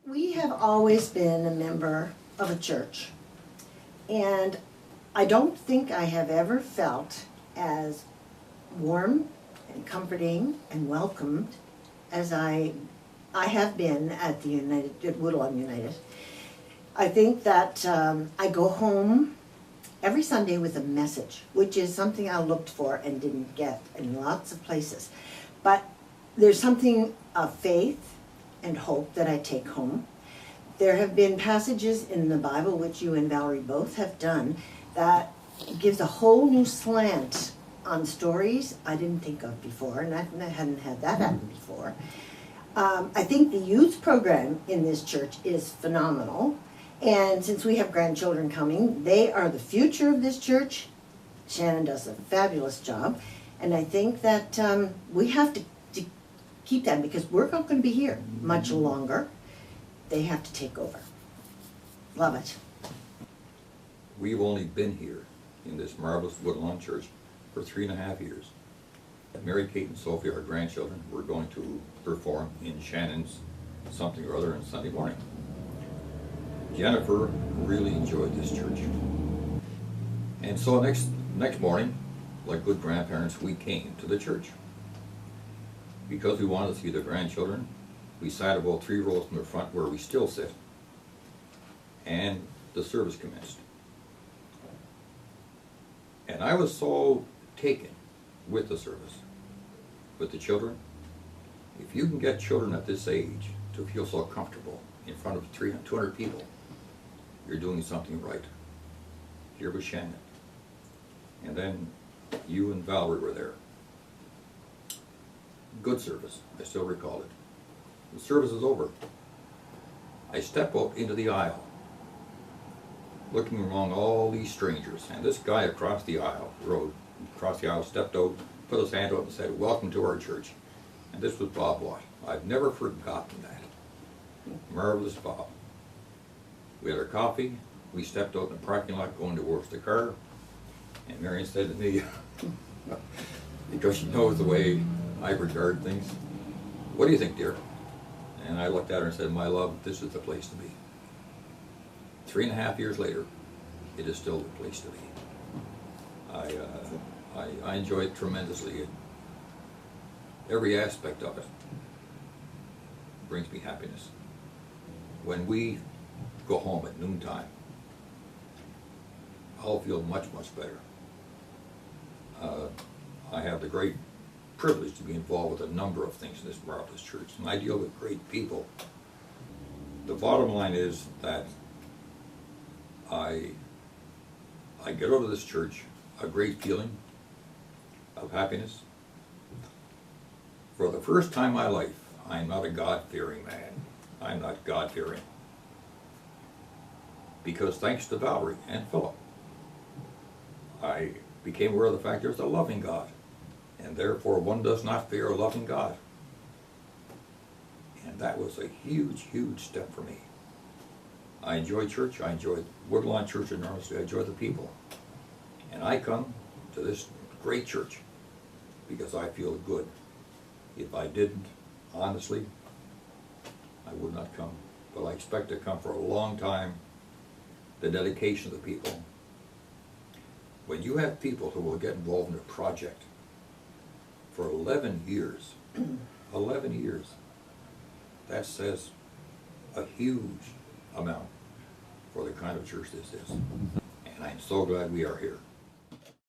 We have always been a member of a church, and I don't think I have ever felt as warm and comforting and welcomed as I have been at Woodlawn United. I think that I go home every Sunday with a message, which is something I looked for and didn't get in lots of places. But there's something of faith and hope that I take home. There have been passages in the Bible, which you and Valerie both have done, that gives a whole new slant on stories I didn't think of before, and I hadn't had that happen before. I think the youth program in this church is phenomenal, and since we have grandchildren coming, they are the future of this church. Shannon does a fabulous job, and I think that we have to keep that, because we're not going to be here much longer. They have to take over. Love it. We've only been here in this marvelous Woodlawn church for 3.5 years. Mary, Kate, and Sophie, our grandchildren, were going to perform in Shannon's something or other on Sunday morning. Jennifer really enjoyed this church. And so next morning, like good grandparents, we came to the church. Because we wanted to see the grandchildren, we sat about 3 rows from the front where we still sit, and the service commenced. And I was so taken with the service, with the children. If you can get children at this age to feel so comfortable in front of 200 people, you're doing something right. Here was Shannon. And then you and Valerie were there. Good service, I still recall it. The service is over. I step out into the aisle, looking along all these strangers, and this guy across the aisle, stepped out, put his hand out and said, "Welcome to our church." And this was Bob Watt. I've never forgotten that. Marvelous Bob. We had our coffee, we stepped out in the parking lot going towards the car, and Marion said to me, because she knows the way I regard things, "What do you think, dear?" And I looked at her and said, "My love, this is the place to be." 3.5 years later, it is still the place to be. I enjoy it tremendously. Every aspect of it brings me happiness. When we go home at noontime, I'll feel much, much better. I have the great privilege to be involved with a number of things in this marvelous church, and I deal with great people. The bottom line is that I get out of this church a great feeling of happiness. For the first time in my life, I'm not a God-fearing man. I'm not God-fearing. Because thanks to Valerie and Philip, I became aware of the fact there's a loving God. And therefore one does not fear a loving God. And that was a huge, huge step for me. I enjoy church. I enjoy Woodlawn Church enormously. I enjoy the people. And I come to this great church because I feel good. If I didn't, honestly, I would not come. But I expect to come for a long time. The dedication of the people. When you have people who will get involved in a project for 11 years, 11 years, that says a huge amount for the kind of church this is. And I'm so glad we are here.